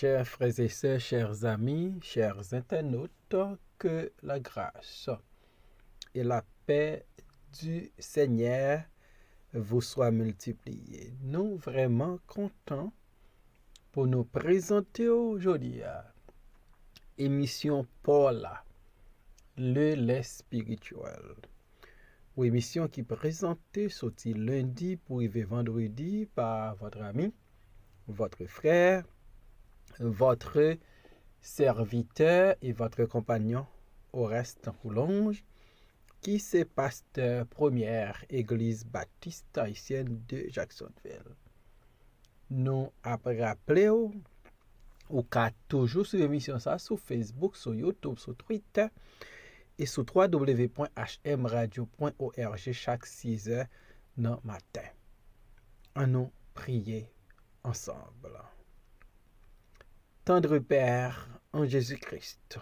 Chers frères et sœurs, chers amis, chers internautes, que la grâce et la paix du Seigneur vous soient multipliées. Nous vraiment contents pour nous présenter aujourd'hui à émission Paula, le lait spirituel. Ou émission qui présentée sorti lundi pour arriver vendredi par votre ami, votre frère, votre serviteur et votre compagnon Oreste Coulonge, qui c'est pasteur première église baptiste haïtienne de Jacksonville. Nous après rappelé ou qu'à toujours sur l'émission ça sur Facebook, sur YouTube, sur Twitter et sur www.hmradio.org chaque 6h dans matin. À nous prier ensemble. Tendre Père en Jésus-Christ,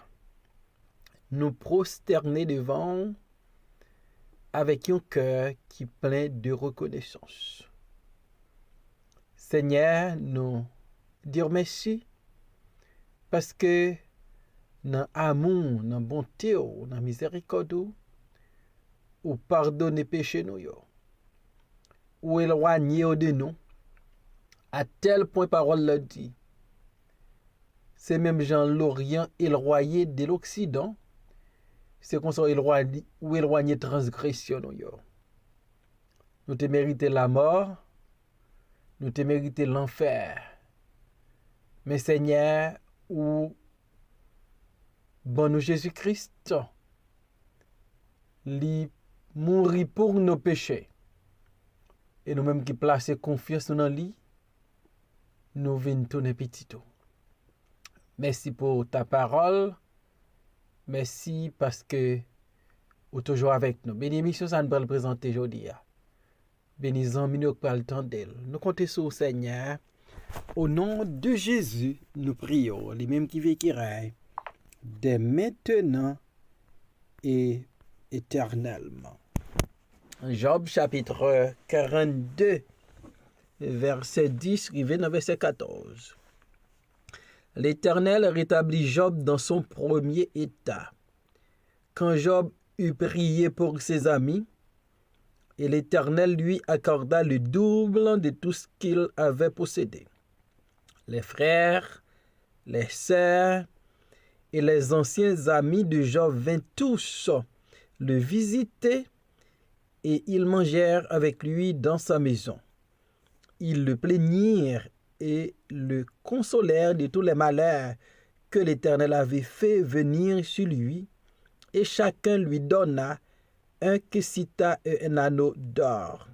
nous prosterner devant avec un cœur qui plein de reconnaissance. Seigneur, nous dire merci parce que dans amour, dans bonté, dans miséricorde, ou pardonner péché nous, ou éloigner de nous, à tel point parole le dit. C'est même Jean l'Orient éloigné de l'Occident. C'est qu'on soit éloigné transgression. Nous te mérité la mort. Nous te mérité l'enfer. Mais Seigneur, ou bon nous Jésus-Christ, lui mourit pour nos péchés. Et nous-mêmes qui plaçons confiance dans lui, nous venons tourner petit tout. Merci pour ta parole. Merci parce que vous êtes toujours avec nous. Béni mission ça nous va le présenter aujourd'hui. Béni amis nous pas le temps d'elle. Nous comptons sur le Seigneur. Au nom de Jésus, nous prions. Les mêmes qui vivent qui règnent dès maintenant et éternellement. Job chapitre 42 verset 10 arrivé dans verset 14. L'Éternel rétablit Job dans son premier état. Quand Job eut prié pour ses amis, et l'Éternel lui accorda le double de tout ce qu'il avait possédé. Les frères, les sœurs et les anciens amis de Job vinrent tous le visiter et ils mangèrent avec lui dans sa maison. Ils le plaignirent et le consolèrent de tous les malheurs que l'Éternel avait fait venir sur lui, et chacun lui donna un kessita et un anneau d'or.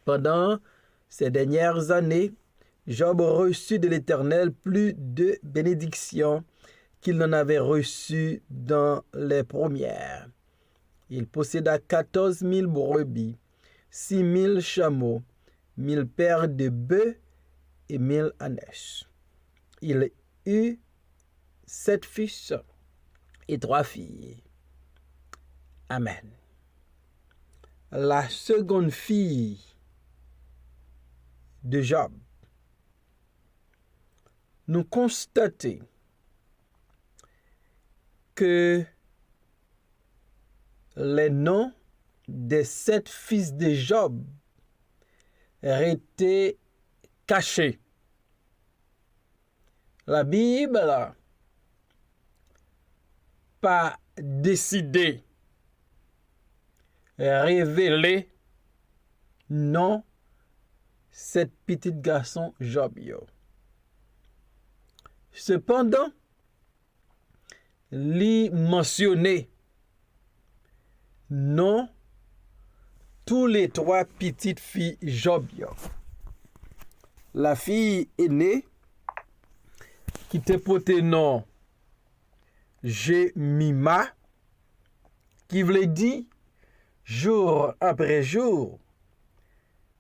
Pendant ces dernières années, Job reçut de l'Éternel plus de bénédictions qu'il n'en avait reçues dans les premières. Il posséda 14 000 brebis, 6 000 chameaux, 1000 paires de bœufs et 1000 ânes. Il eut 7 fils et 3 filles. Amen. La seconde fille de Job, nous constatons que les noms des 7 fils de Job étaient cachés. La Bible n'a pas décidé de révéler non cette petite garçon Job. Cependant, il mentionné non tous les 3 petites filles Job. La fille aînée qui te porté nom Jemima, qui voulait dire jour après jour,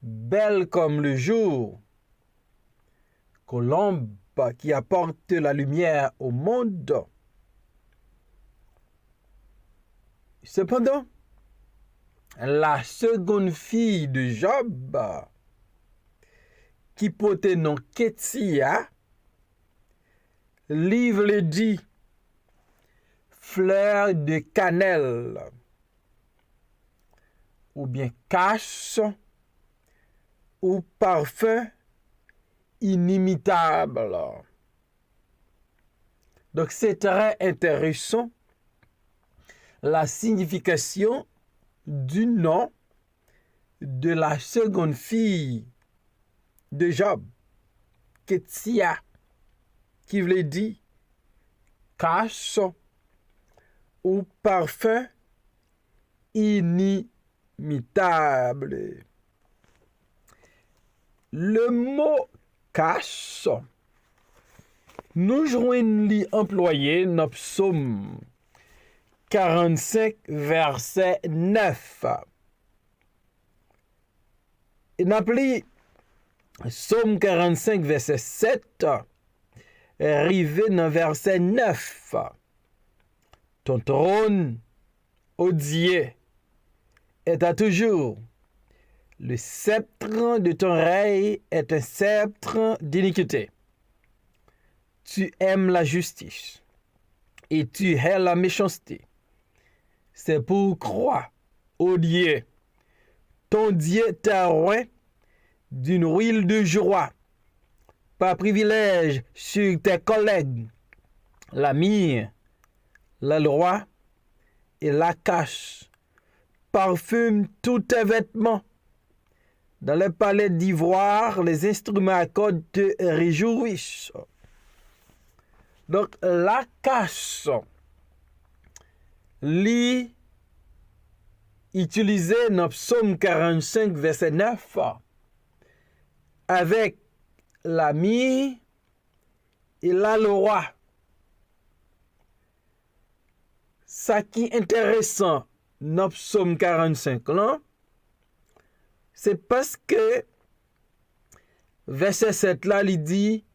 belle comme le jour, colombe qui apporte la lumière au monde. Cependant, la seconde fille de Job, qui portait nom Kétia, livre le dit fleur de cannelle ou bien cache ou parfum inimitable. Donc c'est très intéressant la signification du nom de la seconde fille de Job, Ketia, qui veut dire cache ou parfum inimitable. Le mot cache, nous joignons employé dans Psaume 45, verset 9. Et nous appelons Psaume 45, verset 7, arrivé dans verset 9. Ton trône, ô Dieu, est à toujours. Le sceptre de ton règne est un sceptre d'iniquité. Tu aimes la justice et tu hais la méchanceté. C'est pourquoi, ô Dieu, ton Dieu t'a oint d'une huile de joie, par privilège sur tes collègues, la myrrhe, la loi et la cache, parfume tous tes vêtements. Dans les palais d'ivoire, les instruments à cordes te réjouissent. Donc, la cache, utilisée dans Psaume 45, verset 9, avec la myrrhe et la loi. Ça qui est intéressant dans Psaume 45, là, c'est parce que verset 7 là, il dit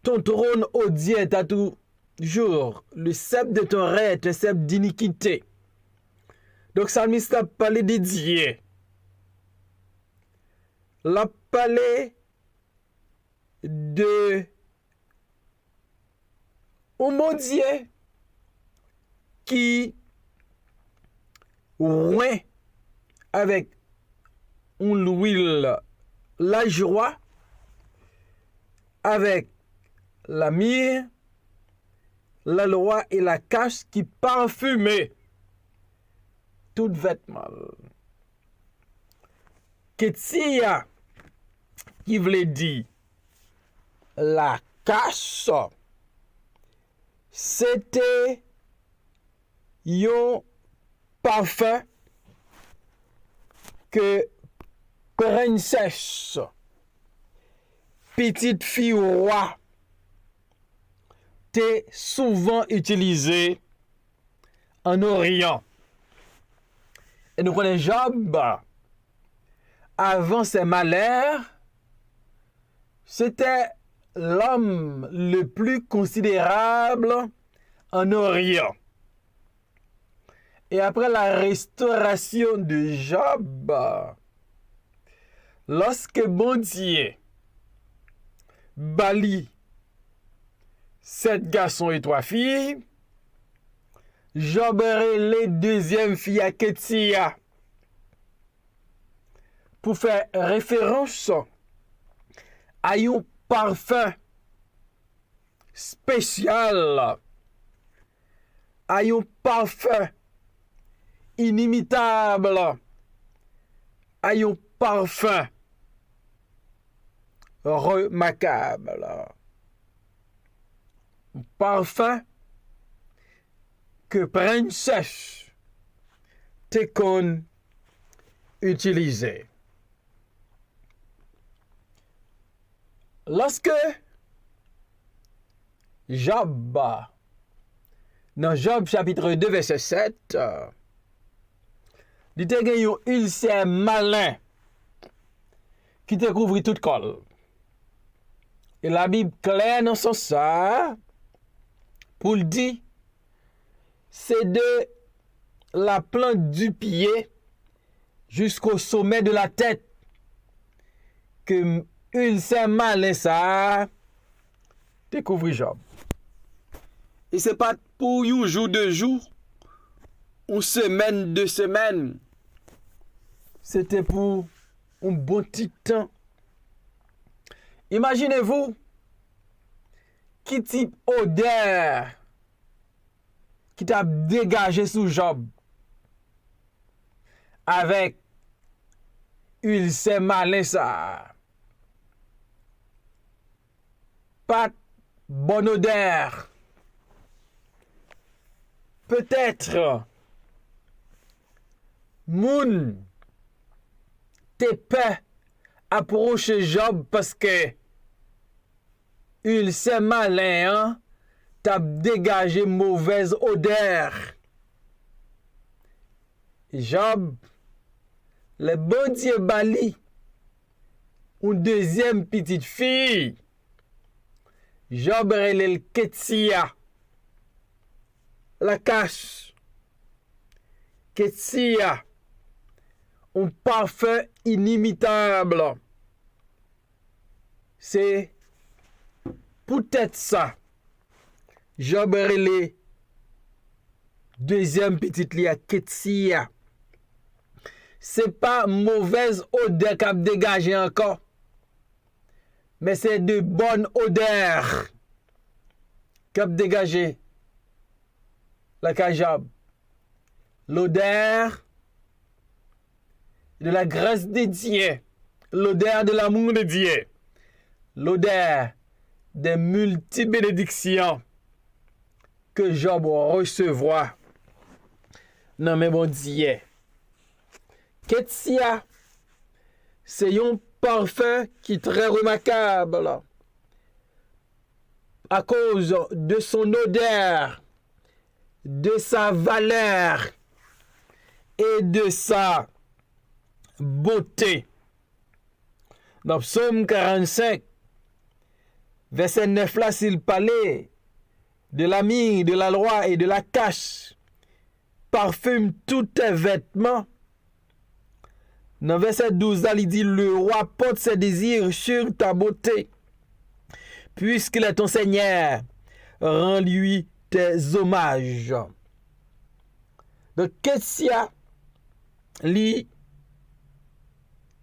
ton trône, ô Dieu, est à toujours. Le sceptre de ton règne est un sceptre d'iniquité. Donc, psalmiste a parlé de Dieu. La parlé de mon Dieu qui oint avec l'huile la joie, avec la myrrhe, la loi et la cache qui parfumaient tout vêtement. Ketia, qui voulait dire la cache, c'était un parfum que princesse, petite fille roi, t'est souvent utilisé en Orient. Et nous connaissons Job, avant ses malheurs, c'était l'homme le plus considérable en Orient. Et après la restauration de Job, lorsque bon Dieu bali 7 garçons et 3 filles, Job les deuxième fille à Ketia pour faire référence à un parfum spécial, à un parfum inimitable, à un parfum remarquable. Un parfum que princesse te qu'on utilisait. Lorsque Job, dans Job chapitre 2 verset 7, il te gagne un ulcère malin qui te couvre toute colle. Et la Bible claire dans son ça pour le dire, c'est de la plante du pied jusqu'au sommet de la tête que ulcère malin ça découvrir Job. Et ce n'est pas pour un jour, 2 jours, une semaine, 2 semaines. C'était pour un bon petit temps. Imaginez-vous, qui type odeur qui t'a dégagé sous Job avec huile c'est malin ça. Pas bonne odeur. Peut-être moun t'es pas approcher Job parce que il c'est malin, hein? T'as dégagé mauvaise odeur. Job, le bon Dieu bali, une deuxième petite fille. Job relève Ketsia, la cache. Ketsia, un parfum inimitable. C'est peut-être ça. Job relève deuxième petite lia Ketsia. C'est pas mauvaise odeur qu'a dégagé encore. Mais c'est de bonne odeur qu'a dégagé la Job. L'odeur de la grâce de Dieu, l'odeur de l'amour de Dieu, l'odeur des multi-bénédictions que Job recevra. Non mais bon Dieu. Ketsia, c'est un parfum qui est très remarquable à cause de son odeur, de sa valeur et de sa beauté. Dans Psaume 45, verset 9 là, s'il parlait de la myrrhe, de la loi et de la cache, parfume tous tes vêtements. Dans verset 12 là, il dit, le roi porte ses désirs sur ta beauté. Puisqu'il est ton Seigneur, rends-lui tes hommages. Donc, Ketsia, lui,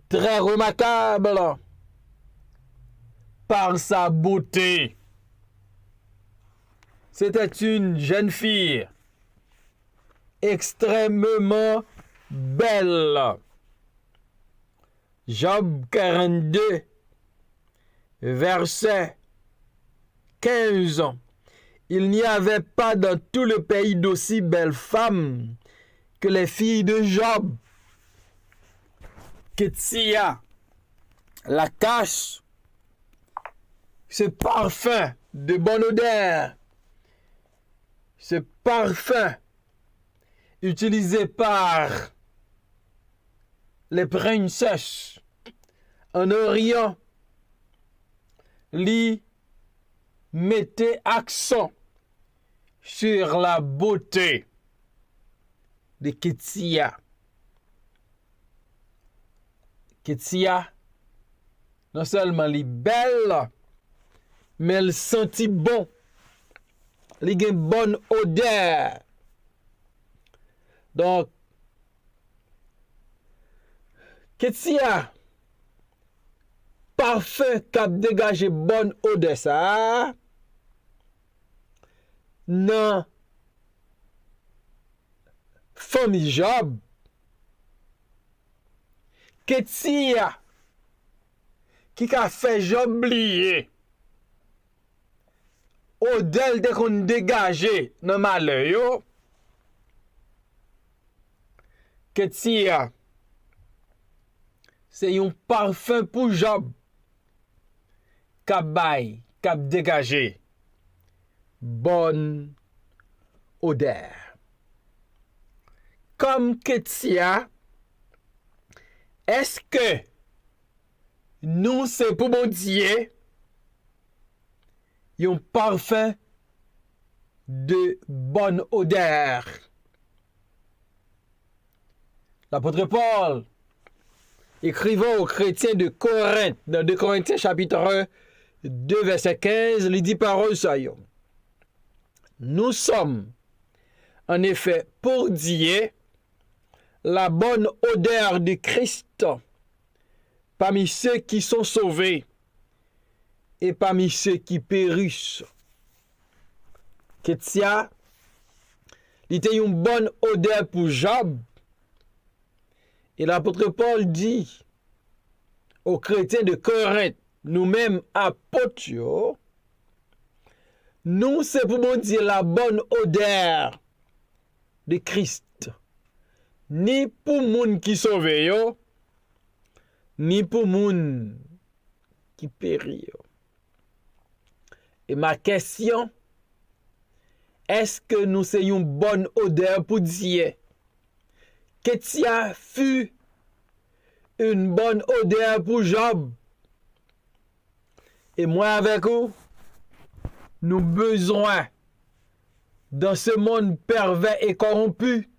très remarquable par sa beauté. C'était une jeune fille extrêmement belle. Job 42, verset 15. Il n'y avait pas dans tout le pays d'aussi belles femmes que les filles de Job. Ketsia, la cache, ce parfum de bonne odeur, ce parfum utilisé par les princesses en Orient, lui mettait accent sur la beauté de Ketsia. Ketsia, non seulement elle est belle, mais elle sentit bon. Elle a une bonne odeur. Donc, Ketsia, parfum qui a dégagé bonne odeur, ça. Non. Famille Job. Ketsia, qui a fait Job oublier. Odeur de qu'on dégagé dans malheur yo. Ketsia, c'est un parfum pour Job. Kabay, kap dégagé. Bonne odeur. Comme Ketsia, est-ce que nous, c'est pour mon Dieu, un parfum de bonne odeur? L'apôtre Paul, écrivant aux chrétiens de Corinthe, dans 2 Corinthiens chapitre 1, 2, verset 15, il dit parole ça yo. Nous sommes, en effet, pour dire la bonne odeur de Christ parmi ceux qui sont sauvés et parmi ceux qui périssent. Ketia, il était une bonne odeur pour Job. Et l'apôtre Paul dit aux chrétiens de Corinthe, nous-mêmes apôtres, nous, c'est pour nous dire la bonne odeur de Christ. Ni pour moun qui sauve, ni pour moun qui périt. Et ma question, est-ce que nous ayons une bonne odeur pour dire Ketia fut une bonne odeur pour Job? Et moi avec vous, nous besoin dans ce monde pervers et corrompu,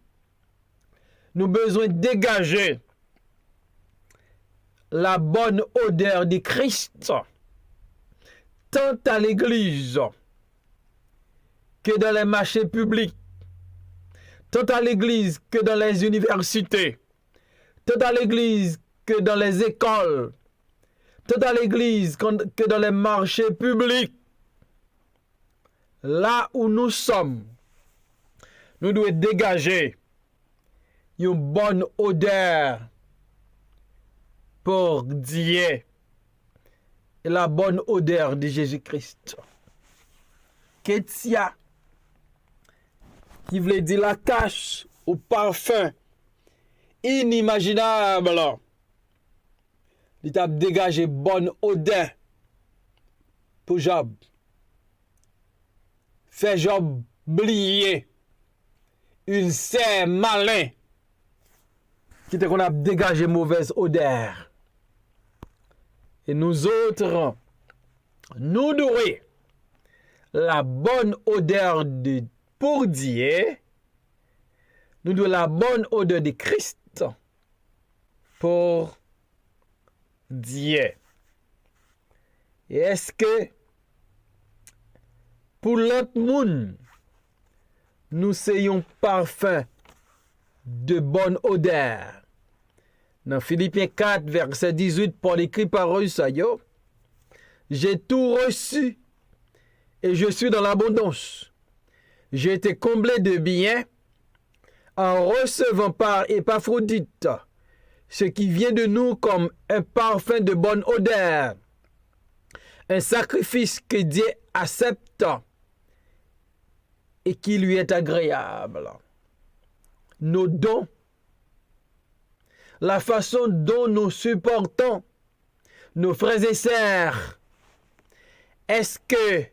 nous besoin de dégager la bonne odeur de Christ, tant à l'église que dans les marchés publics, tant à l'église que dans les universités, tant à l'église que dans les écoles, tant à l'église que dans les marchés publics. Là où nous sommes, nous devons dégager une bonne odeur pour Dieu et la bonne odeur de Jésus-Christ. Ketia, qui voulait dire la cache au parfum inimaginable. Il a dégagé bonne odeur pour Job. Fait Job oublier une serre malin qui était qu'on a dégagé mauvaise odeur. Et nous autres, nous devons la bonne odeur de pour Dieu, nous devons la bonne odeur de Christ pour Dieu. Et est-ce que pour l'autre monde, nous sayons parfum de bonne odeur? Dans Philippiens 4, verset 18, Paul écrit parole ça yo. J'ai tout reçu et je suis dans l'abondance. J'ai été comblé de biens en recevant par Épaphrodite ce qui vient de nous comme un parfum de bonne odeur, un sacrifice que Dieu accepte et qui lui est agréable. Nos dons, la façon dont nous supportons nos frères et sœurs, est-ce que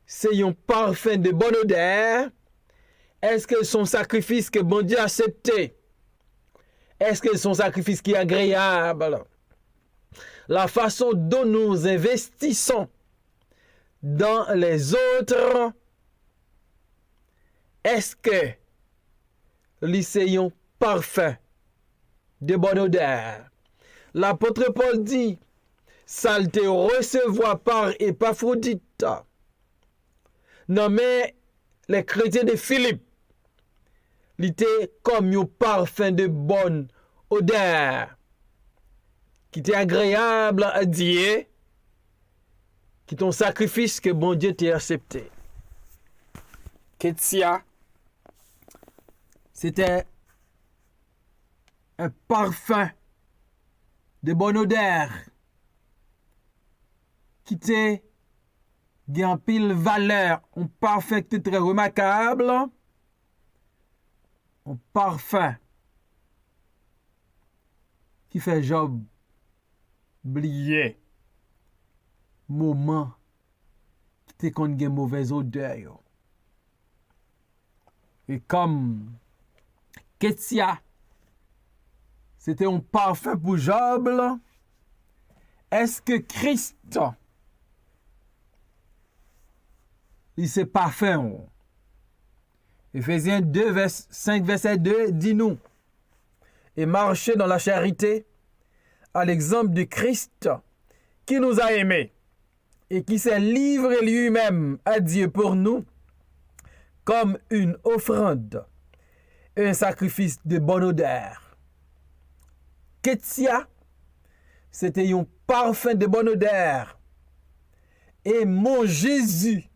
c'est un parfum de bonne odeur? Est-ce que son sacrifice que bon Dieu a accepté? Est-ce que son sacrifice qui est agréable? La façon dont nous investissons dans les autres, est-ce que c'est un parfum de bonne odeur? L'apôtre Paul dit, salte recevoir par Épaphrodite. Non mais les chrétiens de Philippe, il était comme un parfum de bonne odeur, qui était agréable à Dieu, qui est un sacrifice que bon Dieu t'a accepté. Ketia, c'était un parfum de bonne odeur qui était en pile valeur, un parfum qui était très remarquable, un parfum qui fait Job oublier moment qui était qu'on a une mauvaise odeur. Et comme Ketia, c'était un parfum pour Job, est-ce que Christ, il s'est parfum? Éphésiens 2, 5, verset 2, dit-nous, et marchez dans la charité, à l'exemple de Christ, qui nous a aimés et qui s'est livré lui-même à Dieu pour nous comme une offrande, un sacrifice de bonne odeur. Ketsia, c'était un parfum de bonne odeur. Et mon Jésus,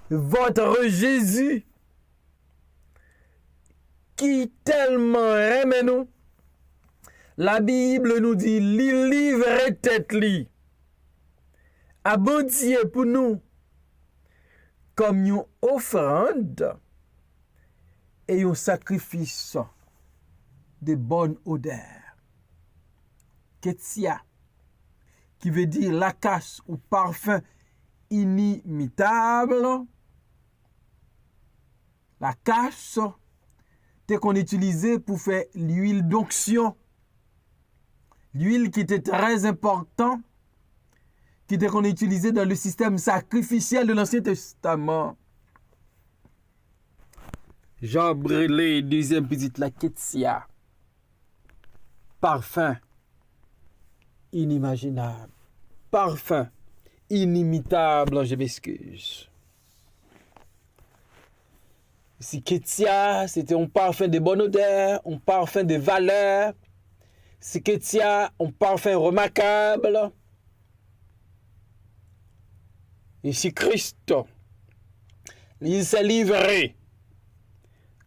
votre Jésus, qui tellement aime nous, la Bible nous dit, li livre tête li, à bon Dieu pour nous, comme une offrande et un sacrifice de bonne odeur. Ketsia, qui veut dire la casse ou parfum inimitable. La casse, c'est qu'on utilisait pour faire l'huile d'onction. L'huile qui était très importante, qui était qu'on utilisait dans le système sacrificiel de l'Ancien Testament. Jean Brélé, deuxième petite la Ketsia. Parfum inimaginable. Parfum inimitable, je m'excuse. Si Ketsia, c'était un parfum de bonne odeur, un parfum de valeur. Si Ketsia, un parfum remarquable. Et si Christ, il s'est livré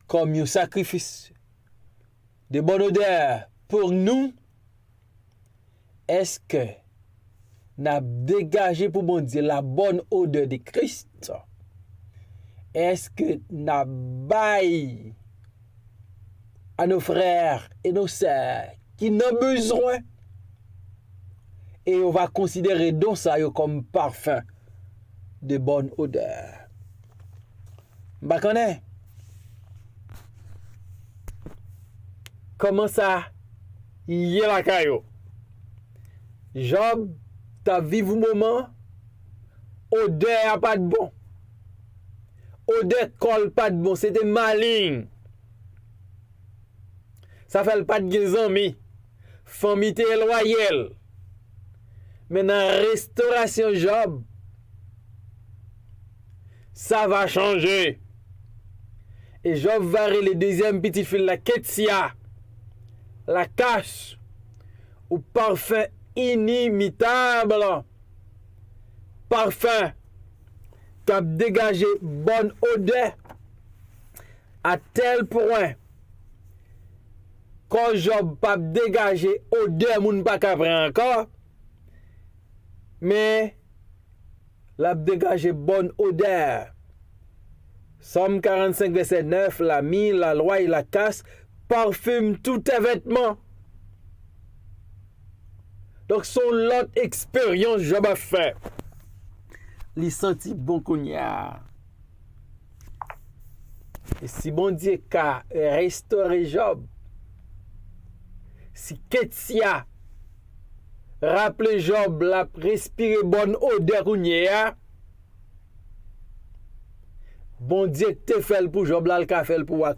comme un sacrifice de bonne odeur pour nous, est-ce que n'a dégagé pour bon Dieu la bonne odeur de Christ? Est-ce que n'a baillé à nos frères et nos sœurs qui n'ont besoin? Et on va considérer donc ça comme parfum de bonne odeur. Bah connaît. Comment ça? Il y a la caillou. Job, t'as vécu un moment, odeur pas de bon. Odeur colle pas de bon, c'était maligne. Ça fait pas de amis. Famille loyale. Mais dans la restauration Job, ça va changer. Et Job va le deuxième petit fil, la Ketsia, la cache, ou parfum inimitable. Parfum qui a dégagé bonne odeur à tel point quand Job pas dégagé odeur, moun pas prendre encore, mais l'a dégagé bonne odeur. Somme 45, verset 9, la mie, la loi et la casse parfument tous tes vêtements. Donc, son l'autre expérience Job a fait. Il sentit bon qu'on y a. Et si bon Dieu a restauré Job, si Ketsia rappelez Job la respirer bonne odeur qu'on y a, bon Dieu te fait pour Job là, le ka fait pour moi.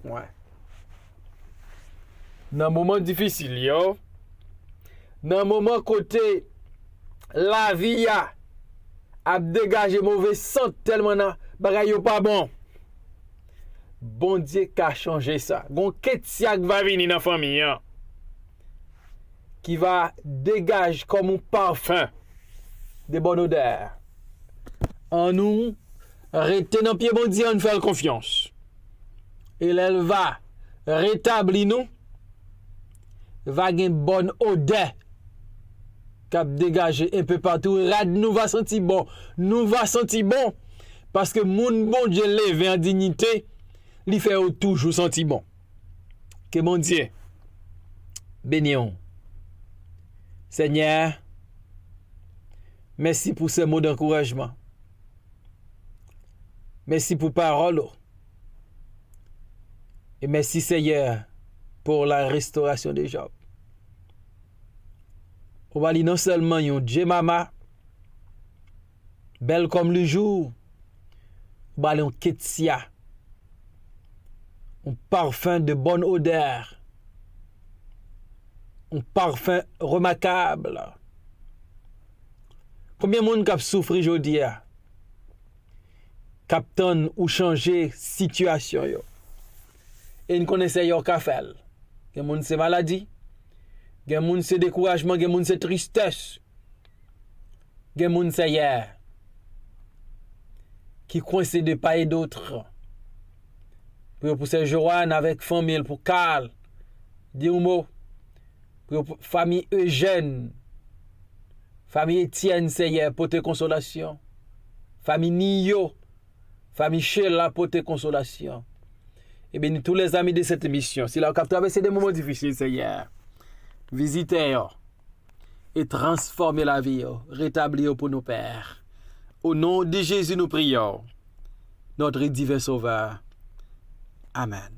Dans moment difficile yo, dans moment côté la vie a dégagé mauvais sang tellement nan bagay yo pas bon. Bon Dieu qui a changé ça. Gon Ketsia va venir dans famille qui va dégager comme un parfum de bonne odeur. En nous rester dans pied bon Dieu, on fait confiance. Et elle va rétablir nous, va gagner une bonne odeur cap dégager un peu partout. Rad nous va sentir bon, nous va sentir bon parce que moun bon Dieu levé en dignité, lui fait toujours sentir bon. Que mon Dieu bénions. Seigneur, merci pour ces mots d'encouragement. Merci pour parole. Et merci Seigneur pour la restauration de Job. On va lire non seulement un Dieu mama, belle comme le jour, on va lire un Ketsia, un parfum de bonne odeur, un parfum remarquable. Combien de monde qui souffre aujourd'hui? Captain ou changer situation yo. Et nous connaissons yo ka fait. Gen moun c'est maladie, gen moun c'est découragement, gen moun c'est tristesse. Gen moun c'est hier qui coincé de part et d'autre. Pour pousser Joanne avec famille pour Carl, dire un mot. Pour famille Eugène, famille Étienne c'est hier pour te consolation. Famille Nio, famille Sheila pour te consolation. Et bien, tous les amis de cette émission, si vous avez traversé des moments difficiles, c'est hier, visitez et transformez la vie, rétablir pour nos pères. Au nom de Jésus, nous prions, notre divin Sauveur. Amen.